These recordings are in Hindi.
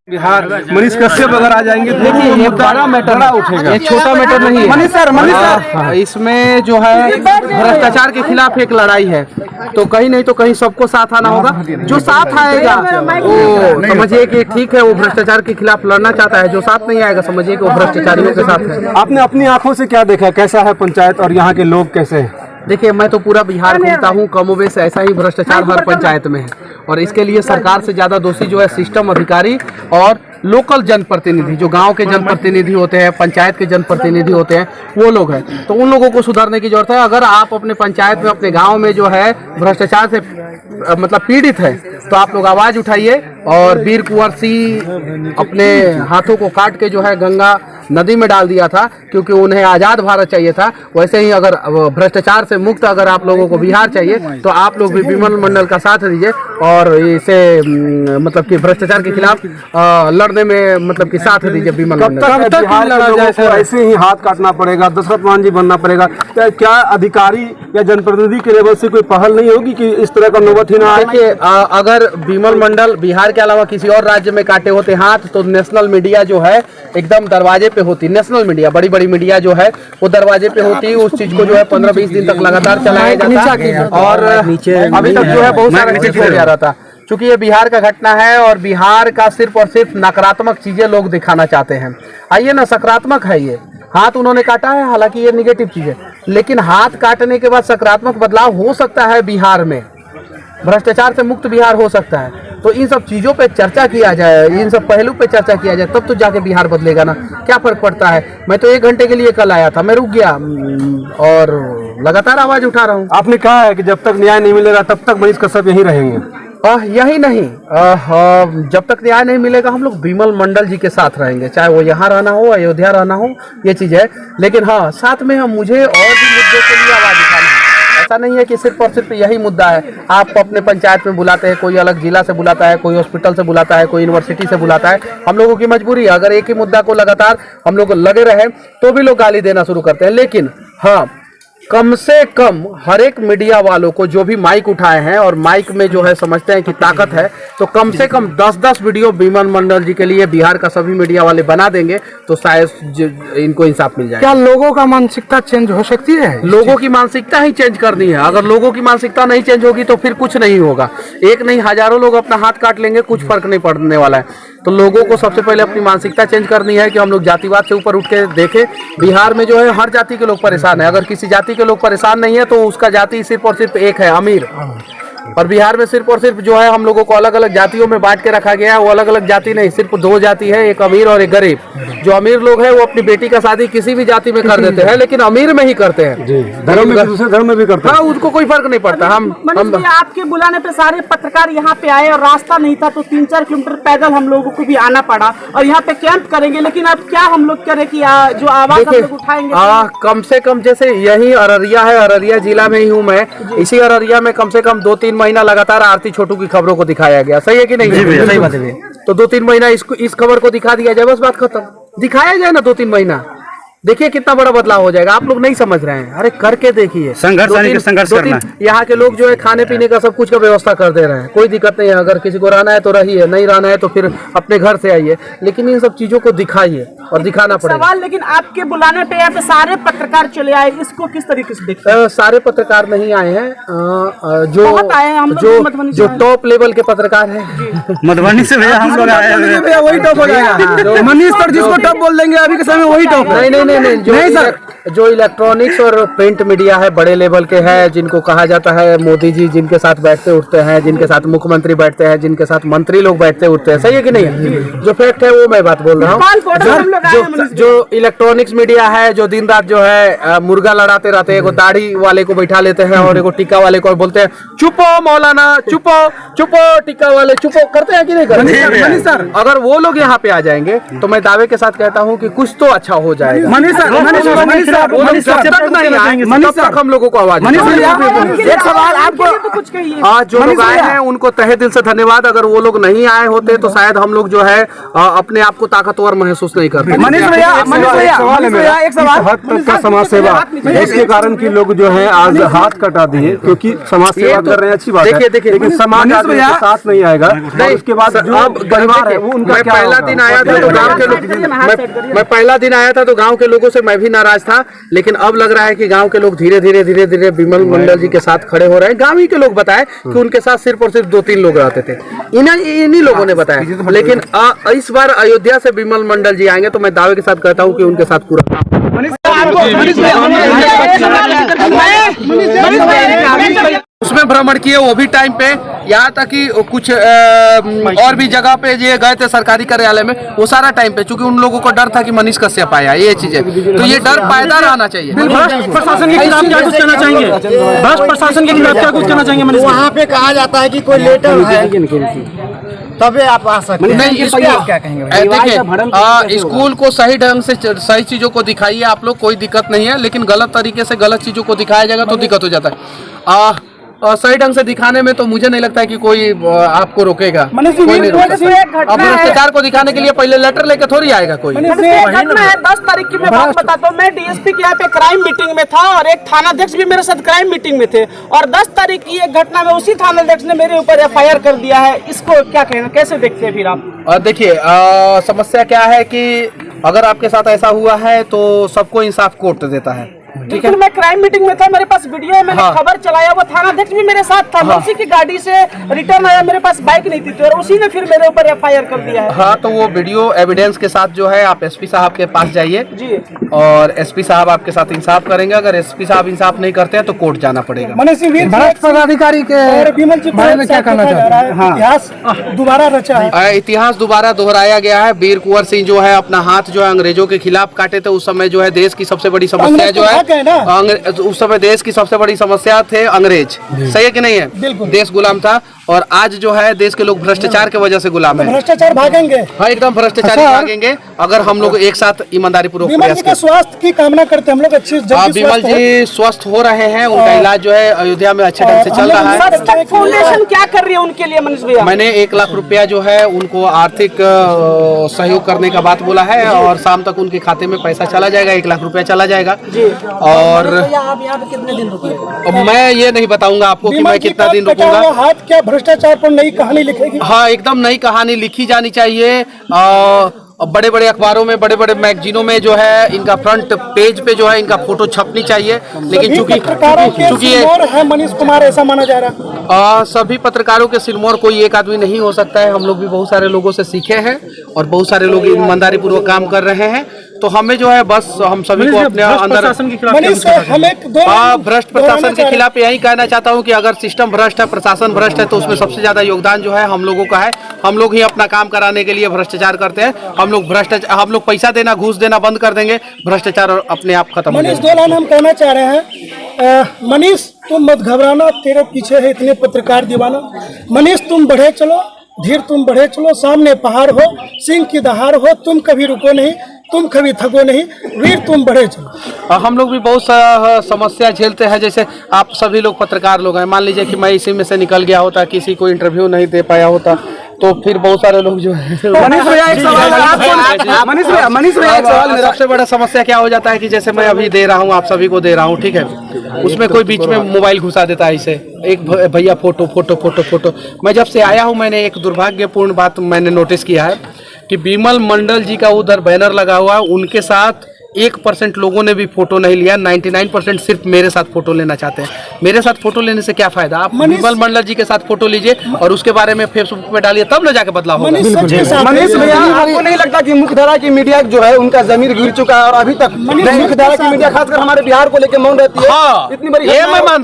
बिहार मनीष कश्यप अगर आ जाएंगे देखिए ये बड़ा मैटर उठेगा, ये छोटा मैटर नहीं है। मनीष सर इसमें जो है भ्रष्टाचार के खिलाफ एक लड़ाई है, तो कहीं नहीं तो कहीं सबको साथ आना होगा। जो साथ आएगा वो समझिए कि ठीक है, वो भ्रष्टाचार के खिलाफ लड़ना चाहता है। जो साथ नहीं आएगा समझिए कि वो भ्रष्टाचारियों के साथ है। आपने अपनी आंखों से क्या देखा, कैसा है पंचायत और यहाँ के लोग कैसे हैं? देखिए मैं तो पूरा बिहार घूमता हूँ, कमोबेश ऐसा ही भ्रष्टाचार हर पंचायत में है, और इसके लिए सरकार से ज्यादा दोषी जो है सिस्टम अधिकारी और लोकल जनप्रतिनिधि, जो गांव के जनप्रतिनिधि होते हैं, पंचायत के जनप्रतिनिधि होते हैं, वो लोग हैं। तो उन लोगों को सुधारने की जरूरत है। अगर आप अपने पंचायत में, अपने गांव में जो है भ्रष्टाचार से मतलब पीड़ित है, तो आप लोग आवाज उठाइए। और वीर कुंवर सिंह अपने हाथों को काट के जो है गंगा नदी में डाल दिया था, क्योंकि उन्हें आजाद भारत चाहिए था। वैसे ही अगर भ्रष्टाचार से मुक्त अगर आप लोगों को बिहार चाहिए, तो आप लोग भी विमल मंडल का साथ दीजिए और इसे मतलब कि भ्रष्टाचार के खिलाफ लड़ने में मतलब कि साथ दीजिए विमल मंडल। कब तक लड़ा जाए? ऐसे ही हाथ काटना पड़ेगा, दशरथ मान जी बनना पड़ेगा? क्या अधिकारी या जनप्रतिनिधि के लेवल से कोई पहल नहीं होगी कि इस तरह का नौबत ही ना आए? देखिए अगर विमल मंडल बिहार के अलावा किसी और राज्य में काटे होते हाथ, तो नेशनल मीडिया जो है एकदम दरवाजे पे होती। नेशनल मीडिया, बड़ी बड़ी मीडिया जो है वो दरवाजे पे होती। उस चीज को जो है 15-20 दिन तक लगातार चलाया जाता और अभी तक जो है बहुत सारा नीचे हो जा रहा था। चूंकि ये बिहार का घटना है और बिहार का सिर्फ और सिर्फ नकारात्मक चीजें लोग दिखाना चाहते हैं। आइए ना, सकारात्मक है ये हाथ उन्होंने काटा है, हालांकि ये निगेटिव चीज है, लेकिन हाथ काटने के बाद सकारात्मक बदलाव हो सकता है बिहार में, भ्रष्टाचार से मुक्त बिहार हो सकता है। तो इन सब चीजों पे चर्चा किया जाए, इन सब पहलू पे चर्चा किया जाए, तब तो जाके बिहार बदलेगा ना। क्या फर्क पड़ता है? मैं तो 1 घंटे के लिए कल आया था, मैं रुक गया और लगातार आवाज उठा रहा हूँ। आपने कहा है कि जब तक न्याय नहीं मिलेगा तब तक मनीष कश्यप यहीं रहेंगे। यही नहीं, जब तक न्याय नहीं मिलेगा हम लोग विमल मंडल जी के साथ रहेंगे, चाहे वो यहाँ रहना हो, अयोध्या रहना हो, ये चीज है। लेकिन हाँ, साथ में हम मुझे और भी मुद्दों के लिए आवाज उठाना है। ऐसा नहीं है कि सिर्फ और सिर्फ यही मुद्दा है। आप अपने पंचायत में बुलाते हैं, कोई अलग जिला से बुलाता है, कोई हॉस्पिटल से बुलाता है, कोई यूनिवर्सिटी से बुलाता है। हम लोगों की मजबूरी है, अगर एक ही मुद्दा को लगातार हम लोग लगे रहे तो भी लोग गाली देना शुरू करते हैं। लेकिन हाँ, कम से कम हर एक मीडिया वालों को जो भी माइक उठाए हैं और माइक में जो है समझते हैं कि ताकत है, तो कम से कम 10-10 वीडियो विमल मंडल जी के लिए बिहार का सभी मीडिया वाले बना देंगे, तो शायद इनको इंसाफ मिल जाए। क्या लोगों का मानसिकता चेंज हो सकती है? लोगों की मानसिकता ही चेंज करनी है। अगर लोगों की मानसिकता नहीं चेंज होगी तो फिर कुछ नहीं होगा। एक नहीं, हजारों लोग अपना हाथ काट लेंगे, कुछ फर्क नहीं पड़ने वाला है। तो लोगों को सबसे पहले अपनी मानसिकता चेंज करनी है कि हम लोग जातिवाद से ऊपर उठ के देखें। बिहार में जो है हर जाति के लोग परेशान है। अगर किसी जाति के लोग परेशान नहीं है तो उसका जाति सिर्फ और सिर्फ एक है, अमीर। और बिहार में सिर्फ और सिर्फ जो है हम लोगों को अलग अलग जातियों में बांट के रखा गया है। वो अलग अलग जाति नहीं, सिर्फ 2 जाति है, एक अमीर और एक गरीब। जो अमीर लोग हैं वो अपनी बेटी का शादी किसी भी जाति में कर देते हैं, लेकिन अमीर में ही करते हैं। धर्म में, दूसरे धर्म में भी करते हैं। हाँ, उनको कोई फर्क नहीं पड़ता। हम आपके बुलाने पे सारे पत्रकार यहाँ पे आए और रास्ता नहीं था, तो 3-4 किलोमीटर पैदल हम लोगों को भी आना पड़ा और यहाँ पे कैंप करेंगे। लेकिन अब क्या हम लोग करें कि जो आवाज हम लोग उठाएंगे, कम से कम जैसे यही अररिया है, अररिया जिला में ही हूँ मैं। इसी अररिया में कम से कम 2-3 महीना लगातार आरती छोटू की खबरों को दिखाया गया। सही है कि नहीं? सही बात है। तो 2-3 महीना इस खबर को दिखा दिया जाए, बस बात खत्म। दिखाया जाए ना 2-3 महीना, देखिए कितना बड़ा बदलाव हो जाएगा। आप लोग नहीं समझ रहे हैं, अरे करके देखिए। संघर्ष करना। यहाँ के लोग जो है खाने पीने का सब कुछ का व्यवस्था कर दे रहे हैं, कोई दिक्कत नहीं है। अगर किसी को रहना है तो रहिए, नहीं रहना है तो फिर अपने घर से आइए, लेकिन इन सब चीजों को दिखाइए और दिखाना पड़ेगा। सवाल, लेकिन आपके बुलाने पे यहाँ पे सारे पत्रकार चले आए, इसको किस तरीके से देखते हैं? सारे पत्रकार नहीं आए हैं, जो टॉप लेवल के पत्रकार हैं। मधुबनी से भैया हम लोग आए हैं, वही टॉप हो जाएगा। मनीष सर जिसको टॉप बोल देंगे अभी के समय वही टॉप। नहीं, जो इलेक्ट्रॉनिक्स और प्रिंट मीडिया है, बड़े लेवल के हैं, जिनको कहा जाता है मोदी जी, जिनके साथ बैठते उठते हैं, जिनके साथ मुख्यमंत्री बैठते हैं, जिनके साथ मंत्री लोग बैठते उठते हैं। सही है कि नहीं? जो फैक्ट है वो मैं बात बोल रहा हूँ। जो इलेक्ट्रॉनिक्स मीडिया है, जो दिन रात जो है मुर्गा लड़ाते रहते हैं, दाढ़ी वाले को बैठा लेते हैं और एगो टीका वाले को बोलते हैं चुपो मौलाना, चुपो चुपो, टीका वाले चुपो, करते हैं कि नहीं करते? सर अगर वो लोग यहाँ पे आ जाएंगे तो मैं दावे के साथ कहता हूँ कि कुछ तो अच्छा हो जाएगा। मनीष सर तक हम लोगों को आवाज एक सवाल आपको तो कुछ कहिए। आज जो लोग आए हैं उनको तहे दिल से धन्यवाद। अगर वो लोग नहीं आए होते तो शायद हम लोग जो है अपने आप को ताकतवर महसूस नहीं करते। मनीष भैया एक सवाल हद तक का समाज सेवा इसके कारण कि लोग जो है आज हाथ कटा दिए, क्योंकि समाज सेवा कर रहे हैं, अच्छी बात है, लेकिन समाज आदमी के साथ नहीं आएगा। उसके बाद जो परिवार है वो उनका क्या पहला दिन आया था तो गांव के लोग मैं पहला दिन आया था तो गांव के लोगों से मैं भी नाराज था, लेकिन अब लग रहा है कि गांव के लोग धीरे धीरे विमल मंडल जी के साथ खड़े हो रहे हैं। गांव ही के लोग बताए कि उनके साथ सिर्फ और सिर्फ 2-3 लोग रहते थे, इन्हीं लोगों ने बताया। लेकिन इस बार अयोध्या से विमल मंडल जी आएंगे तो मैं दावे के साथ कहता हूँ कि उनके साथ पूरा उसमें भ्रमण किए, वो भी टाइम पे, यहाँ तक कि कुछ और भी जगह पे ये गए थे सरकारी कार्यालय में, वो सारा टाइम पे, क्योंकि उन लोगों को डर था कि मनीष कश्यप आया, ये चीजें, तो ये डर पैदा रहना चाहिए। प्रशासन के खिलाफ क्या कुछ कहना चाहेंगे? भ्रष्ट प्रशासन के खिलाफ क्या कुछ कहना चाहेंगे? वहाँ पे कहा जाता है कि कोई लेटर है तभी आप आ सकते हैं। नहीं, इस पे आप क्या कहेंगे? देखिए, स्कूल को सही ढंग से सही चीजों को दिखाइए आप लोग, कोई दिक्कत नहीं है, लेकिन गलत तरीके से गलत चीजों को दिखाया जाएगा तो दिक्कत हो जाता है। सही ढंग से दिखाने में तो मुझे नहीं लगता है कि कोई आपको रोकेगा, कोई नहीं रोक सकता। अब भ्रष्टाचार को दिखाने के लिए पहले लेटर लेकर थोड़ी आएगा कोई। घटना है 10 तारीख की मैं बात बताता हूँ। मैं डीएसपी के यहाँ पे क्राइम मीटिंग में था और एक थानाध्यक्ष भी मेरे साथ क्राइम मीटिंग में थे, और 10 तारीख की एक घटना में उसी थानाध्यक्ष ने मेरे ऊपर FIR कर दिया है। इसको क्या कहना, कैसे देखते हैं फिर आप? देखिए, समस्या क्या है कि अगर आपके साथ ऐसा हुआ है तो सबको इंसाफ कोर्ट देता है, ठीक है। मैं क्राइम मीटिंग में था, मेरे पास वीडियो है, मैंने खबर चलाया, वो थानाध्यक्ष भी मेरे साथ था। मैं उसी की गाड़ी से रिटर्न आया, मेरे पास बाइक नहीं थी, और उसी ने फिर मेरे ऊपर FIR कर दिया है। हाँ, तो वो वीडियो एविडेंस के साथ जो है आप SP साहब के पास जाइए जी, और SP साहब आपके साथ इंसाफ करेंगे। अगर SP साहब इंसाफ नहीं करते हैं तो कोर्ट जाना पड़ेगा। भ्रष्ट पदाधिकारी के बारे में क्या कहना चाहते हैं? इतिहास दोबारा रचा है, इतिहास दोबारा दोहराया गया है। वीर कुंवर सिंह जो है अपना हाथ जो है अंग्रेजों के खिलाफ काटे थे, उस समय जो है देश की सबसे बड़ी समस्या जो है उस समय देश की सबसे बड़ी समस्या थे अंग्रेज, सही है कि नहीं है? देश गुलाम था, और आज जो है देश के लोग भ्रष्टाचार की वजह से गुलाम है। भ्रष्टाचार भागेंगे, हाँ, एकदम भ्रष्टाचार भागेंगे अगर हम लोग एक साथ ईमानदारी पूर्वक प्रयास करें। स्वास्थ्य की कामना करते हैं हम लोग, अच्छी विमल जी स्वस्थ हो रहे हैं, उनका इलाज जो है अयोध्या में अच्छे ढंग से चल रहा है। फाउंडेशन क्या कर रही है उनके लिए मनीष भैया? मैंने 1 लाख रुपया जो है उनको आर्थिक सहयोग करने का बात बोला है, और शाम तक उनके खाते में पैसा चला जाएगा, 1 लाख रुपया चला जाएगा। और आप यहाँ पे कितने दिन रुकिएगा? मैं ये नहीं बताऊंगा आपको कि मैं कितना दिन रुकूंगा। हाथ क्या भ्रष्टाचार पर नई कहानी लिखेगी? हाँ, एकदम नई कहानी लिखी जानी चाहिए। बड़े बड़े अखबारों में, बड़े बड़े मैगजीनों में जो है इनका फ्रंट पेज पे जो है इनका फोटो छपनी चाहिए। लेकिन चूंकि है मनीष कुमार, ऐसा माना जा रहा है। सभी पत्रकारों के सिरमौर कोई एक आदमी नहीं हो सकता है। हम लोग भी बहुत सारे लोगों से सीखे हैं और बहुत सारे लोग ईमानदारी पूर्वक काम कर रहे हैं, तो हमें जो है बस हम सभी को अपने अंदर भ्रष्ट प्रशासन के खिलाफ यही कहना चाहता हूं कि अगर सिस्टम भ्रष्ट है, प्रशासन भ्रष्ट है, तो उसमें सबसे ज्यादा योगदान जो है हम लोगों का है। हम लोग ही अपना काम कराने के लिए भ्रष्टाचार करते हैं। हम लोग पैसा देना, घूस देना बंद कर देंगे, भ्रष्टाचार अपने आप खत्म हो जाएगा। 2 लाइन हम कहना चाह रहे हैं, मनीष तुम मत घबराना, तेरे पीछे है इतने पत्रकार दीवाना। मनीष तुम बढ़े चलो, धीर तुम बढ़े चलो, सामने पहाड़ हो, सिंह की दहाड़ हो, तुम कभी रुको नहीं, तुम कभी थको नहीं, वीर तुम बढ़े चलो। हम लोग भी बहुत समस्या झेलते हैं, जैसे आप सभी लोग पत्रकार लोग हैं। मान लीजिए कि मैं इसी में से निकल गया होता, किसी को इंटरव्यू नहीं दे पाया होता, तो फिर बहुत सारे लोग जो है मनीष भैया एक सवाल सबसे बड़ा समस्या क्या हो जाता है कि जैसे मैं अभी दे रहा हूँ, आप सभी को दे रहा हूँ, ठीक है, उसमें कोई बीच में मोबाइल घुसा देता है, इसे एक भैया फोटो फोटो फोटो फोटो। मैं जब से आया हूँ मैंने एक दुर्भाग्यपूर्ण बात मैंने नोटिस किया है कि विमल मंडल जी का उधर बैनर लगा हुआ है, उनके साथ 1% लोगों ने भी फोटो नहीं लिया। 99% सिर्फ मेरे साथ फोटो लेना चाहते हैं। मेरे साथ फोटो लेने से क्या फायदा? आप विमल मंडल जी के साथ फोटो लीजिए और उसके बारे में फेसबुक पे डालिए, तब न जाके बदलाव होगा। मनीष भैया, आपको नहीं लगता कि मुख्यधारा की मीडिया जो है उनका जमीर गिर चुका है और अभी तक मुख्यधारा की मीडिया खासकर हमारे बिहार को लेकर मौन रहती है? हाँ, इतनी बड़ी ये मैं मान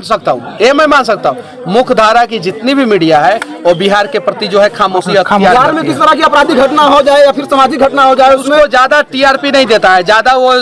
सकता हूँ, मुख्यधारा की जितनी भी मीडिया है वो बिहार के प्रति जो है खामोशी बिहार में किस तरह की आपराधिक घटना हो जाए या फिर सामाजिक घटना हो जाए, उसको ज्यादा TRP नहीं देता है, ज्यादा वो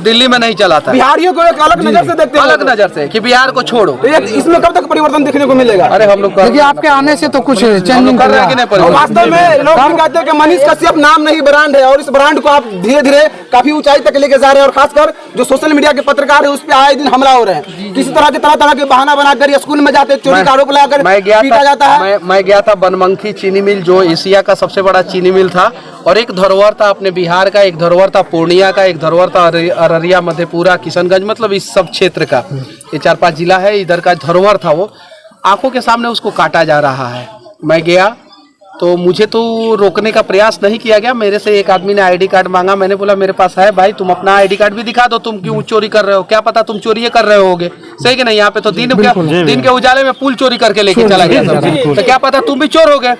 दिल्ली में नहीं चलाता। बिहारियों को एक अलग नजर से देखते हैं, अलग नजर से कि बिहार को छोड़ो। तो इसमें कब तक परिवर्तन देखने को मिलेगा? अरे हम लोग देखिए आपके आने से तो कुछ चेंजिंग कर रहा है। वास्तव में लोग कहते हैं कि मनीष कश्यप नाम नहीं ब्रांड है, और इस ब्रांड को आप धीरे धीरे काफी ऊंचाई तक लेके जा रहे हैं, और खासकर जो सोशल मीडिया के पत्रकार है उस पर आए दिन हमला हो रहे हैं। किसी तरह के बहाना बनाकर स्कूल में जाते चोरी का आरोप लगाकर पीटा जाता है। मैं गया था बनमनखी चीनी मिल, जो एशिया का सबसे बड़ा चीनी मिल था, और एक धरोहर था अपने बिहार का, एक धरोहर था पूर्णिया का, एक धरोहर था अररिया, मधेपुरा, किशनगंज, मतलब इस सब क्षेत्र का, ये 4-5 जिला है, इधर का धरोहर था। वो आंखों के सामने उसको काटा जा रहा है। मैं गया तो मुझे तो रोकने का प्रयास नहीं किया गया। मेरे से एक आदमी ने आईडी कार्ड मांगा, मैंने बोला मेरे पास है भाई, तुम अपना आईडी कार्ड भी दिखा दो, तुम क्यों चोरी कर रहे हो, क्या पता तुम चोरी कर रहे होगे, सही कि नहीं। यहाँ पे तो दिन के उजाले में पुल चोरी करके लेके चला गया था, तो क्या पता तुम भी चोर हो गए।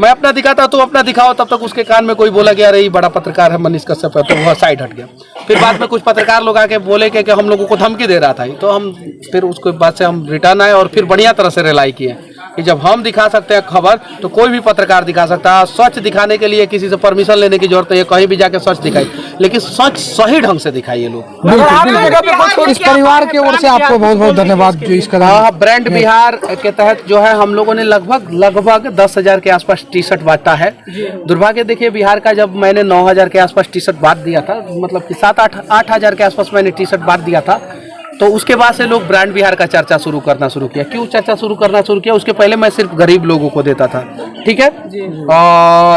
मैं अपना दिखाता, तुम अपना दिखाओ। तब तक उसके कान में कोई बोला गया, अरे बड़ा पत्रकार है मनीष कश्यप है, तो वह साइड हट गया। फिर बाद में कुछ पत्रकार लोग आके बोले कि हम लोगों को धमकी दे रहा था, तो हम फिर उसके बाद से हम रिटर्न आए और फिर बढ़िया तरह से रिलाई किए कि जब हम दिखा सकते हैं खबर तो कोई भी पत्रकार दिखा सकता है। सच दिखाने के लिए किसी से परमिशन लेने की जरूरत नहीं है, कहीं भी जाके सच दिखाई, लेकिन सच सही ढंग से दिखाइए लोग। इस परिवार की ओर से आपको बहुत बहुत धन्यवाद जो इस कदम ब्रांड बिहार के तहत जो है हम लोगों ने लगभग 10,000 के आसपास टी शर्ट बांटा है। दुर्भाग्य देखिए बिहार का, जब मैंने 9,000 के आसपास टी शर्ट बांट दिया था, मतलब कि 7-8 हज़ार के आसपास मैंने टी शर्ट बांट दिया था, तो उसके बाद से लोग ब्रांड बिहार का चर्चा शुरू करना शुरू किया। क्यों चर्चा शुरू करना शुरू किया? उसके पहले मैं सिर्फ गरीब लोगों को देता था, ठीक है,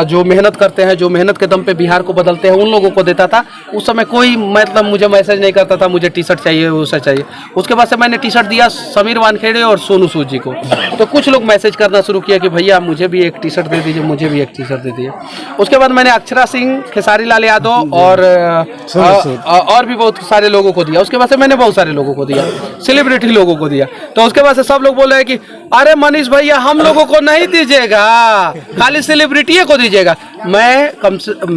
जो मेहनत करते हैं, जो मेहनत के दम पे बिहार को बदलते हैं, उन लोगों को देता था। उस समय कोई मतलब मुझे मैसेज नहीं करता था मुझे टी शर्ट चाहिए, उसे चाहिए। उसके बाद से मैंने टी शर्ट दिया समीर वानखेड़े और सोनू सूद जी को, तो कुछ लोग मैसेज करना शुरू किया कि भैया मुझे भी एक टी शर्ट दे दीजिए, मुझे भी एक टी शर्ट दे दीजिए। उसके बाद मैंने अक्षरा सिंह, खेसारी लाल यादव और भी बहुत सारे लोगों को दिया। उसके बाद से मैंने बहुत सारे लोगों को दिया, सेलिब्रिटी लोगों को दिया। तो उसके बाद से सब लोग बोल रहे हैं कि अरे मनीष भैया हम लोगों को नहीं दीजिएगा, खाली सेलिब्रिटी को दीजिएगा। मैं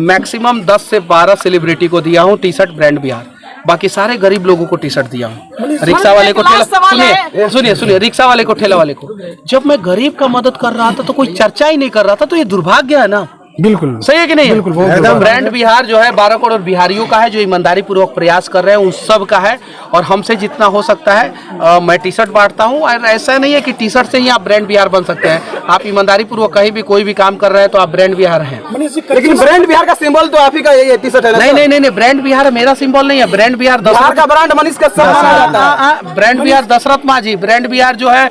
मैक्सिमम 10 से 12 सेलिब्रिटी को दिया हूँ टी शर्ट ब्रांड बिहार, बाकी सारे गरीब लोगों को टी शर्ट दिया हूँ। रिक्शा वाले को सुनिए रिक्शा वाले को, ठेला वाले को। जब मैं गरीब का मदद कर रहा था तो कोई चर्चा ही नहीं कर रहा था, तो ये दुर्भाग्य है ना। बिल्कुल सही है कि नहीं? बिल्कुल। ब्रांड बिहार जो है 12 करोड़ बिहारियों का है, जो ईमानदारी पूर्वक प्रयास कर रहे हैं, उन सब का है। और हमसे जितना हो सकता है मैं टी शर्ट बांटता हूँ। और ऐसा नहीं है कि टी शर्ट से ही आप ब्रांड बिहार बन सकते हैं। आप ईमानदारी पूर्वक कहीं भी कोई भी काम कर रहे हैं तो आप ब्रांड बिहार हैं। लेकिन ब्रांड बिहार का सिंबल तो आप ही का यही टी शर्ट है। नहीं, ब्रांड बिहार मेरा सिंबल नहीं है। ब्रांड बिहार का ब्रांड मनीष कश्यप माना जाता है। ब्रांड बिहार दशरथ माझी, ब्रांड बिहार जो है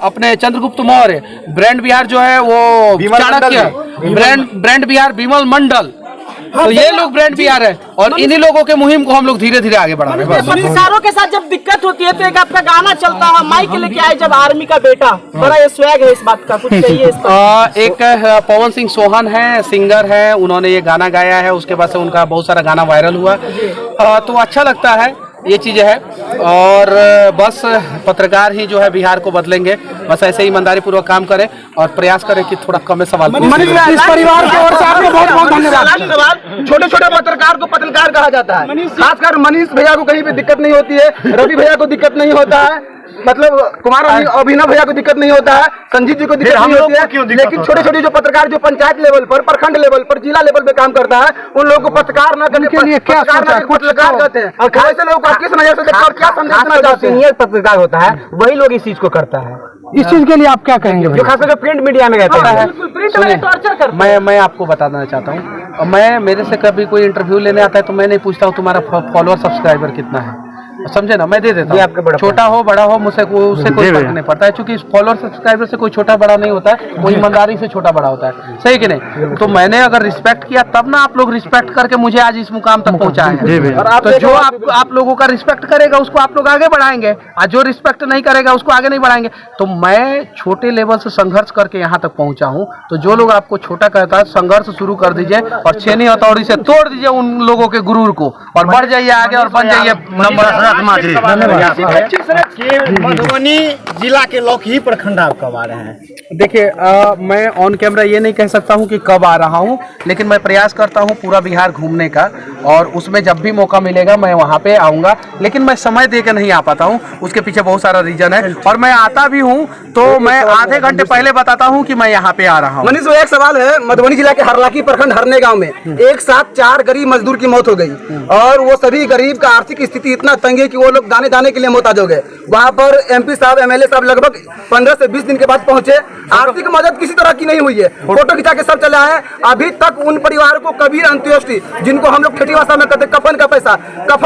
अपने चंद्रगुप्त मौर्य, ब्रांड बिहार जो है वो चाणक्य, ब्रांड बिहार विमल मंडल। तो ये लोग ब्रांड बिहार है, और इन्हीं लोगों के मुहिम को हम लोग धीरे धीरे आगे बढ़ा रहे हैं। मनीषारों के साथ जब दिक्कत होती है तो एक आपका गाना चलता है, माइक लेके आए जब आर्मी का बेटा, बड़ा ये स्वैग है इस बात का, कुछ चाहिए इस पर। एक पवन सिंह सोहन है, सिंगर है, उन्होंने ये गाना गाया है। उसके बाद से उनका बहुत सारा गाना वायरल हुआ, तो अच्छा लगता है, ये चीजें है। और बस पत्रकार ही जो है बिहार को बदलेंगे, बस ऐसे ही ईमानदारी पूर्वक काम करें और प्रयास करें कि थोड़ा कम सवाल। इस परिवार की ओर से आपको बहुत बहुत धन्यवाद। छोटे छोटे पत्रकार को पत्रकार कहा जाता है, खासकर मनीष भैया को कहीं भी दिक्कत नहीं होती है, रवि भैया को दिक्कत नहीं होता है, मतलब कुमार अभिनव भैया को दिक्कत नहीं होता है, संजीव जी को दिक्कत नहीं होती है। लेकिन छोटे छोटे जो पत्रकार जो पंचायत लेवल पर, प्रखंड लेवल पर, जिला लेवल पे काम करता है, उन लोगों को पत्रकार न करके पत्रकार कहते हैं। और ऐसे लोगों को किस नजर से देखते हैं और क्या संदेश देना चाहते हैं? सीनियर पत्रकार होता है वही लोग इस चीज को करता है। इस चीज के लिए आप क्या कहेंगे? जो खासकर प्रिंट मीडिया में रहता है। मैं आपको बताना चाहता हूँ, मैं मेरे से कभी कोई इंटरव्यू लेने आता है तो मैं नहीं पूछता हूँ तुम्हारा फॉलोअर सब्सक्राइबर कितना है, समझे ना, मैं दे देता हूँ। छोटा हो बड़ा हो मुझसे उससे कोई फर्क नहीं पड़ता है, क्योंकि फॉलोअर सब्सक्राइबर से कोई छोटा बड़ा नहीं होता है, वो ईमानदारी से छोटा बड़ा होता है, सही कि नहीं? तो मैंने अगर रिस्पेक्ट किया तब ना आप लोग रिस्पेक्ट करके मुझे आज इस मुकाम तक पहुंचाए हैं। तो जो आप लोगों का रिस्पेक्ट करेगा उसको आप लोग आगे बढ़ाएंगे, और जो रिस्पेक्ट नहीं करेगा उसको आगे नहीं बढ़ाएंगे। तो मैं छोटे लेवल से संघर्ष करके यहाँ तक पहुंचा हूँ, तो जो लोग आपको छोटा कहता है संघर्ष शुरू कर दीजिए और छेनी हथौड़ी से तोड़ दीजिए उन लोगों के गुरूर को, और बढ़ जाइए आगे और बन जाइए नंबर महात्मा जी धन्यवाद। मधुबनी जिला के लौकी प्रखंड आप कब आ रहे हैं? देखिए मैं ऑन कैमरा ये नहीं कह सकता हूँ कि कब आ रहा हूँ, लेकिन मैं प्रयास करता हूँ पूरा बिहार घूमने का, और उसमें जब भी मौका मिलेगा मैं वहाँ पे आऊँगा। लेकिन मैं समय दे के नहीं आ पाता हूँ, उसके पीछे बहुत सारा रीजन है, और मैं आता भी हूँ तो मैं आधे घंटे पहले बताता हूँ कि मैं यहाँ पे आ रहा हूँ। मनीष भाई, एक सवाल है। मधुबनी जिला के हरलाकी प्रखंड हरने गांव में एक साथ 4 गरीब मजदूर की मौत हो गई, और वो सभी गरीब का आर्थिक स्थिति इतना तंग है कि वो लोग दाने दाने के लिए मोहताज हो गए। वहाँ पर MP साहब, MLA साहब लगभग 15 से 20 दिन के बाद पहुंचे। आर्थिक मदद किसी तरह की नहीं हुई है, फोटो खिंचा के सब चले आए। अभी तक उन परिवार को कभी अंत्योष्टि, जिनको हम लोग ठेठी भाषा में कहते हैं कफन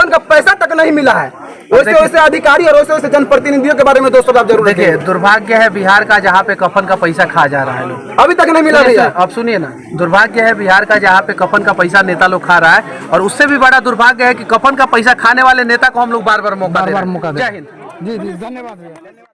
का पैसा तक नहीं मिला है। वैसे अधिकारी और वैसे जनप्रतिनिधियों के बारे में दोस्तों आप जरूर देखिए, दुर्भाग्य है बिहार का जहाँ पे कफन का पैसा खा जा रहा है लोग, अभी तक नहीं मिला भैया। अब सुनिए ना, दुर्भाग्य है बिहार का जहाँ पे कफन का पैसा नेता लोग खा रहा है, और उससे भी बड़ा दुर्भाग्य है कि कफन का पैसा खाने वाले नेता को हम लोग बार बार मौका दे रहे हैं। जय हिंद। जी जी, धन्यवाद भैया।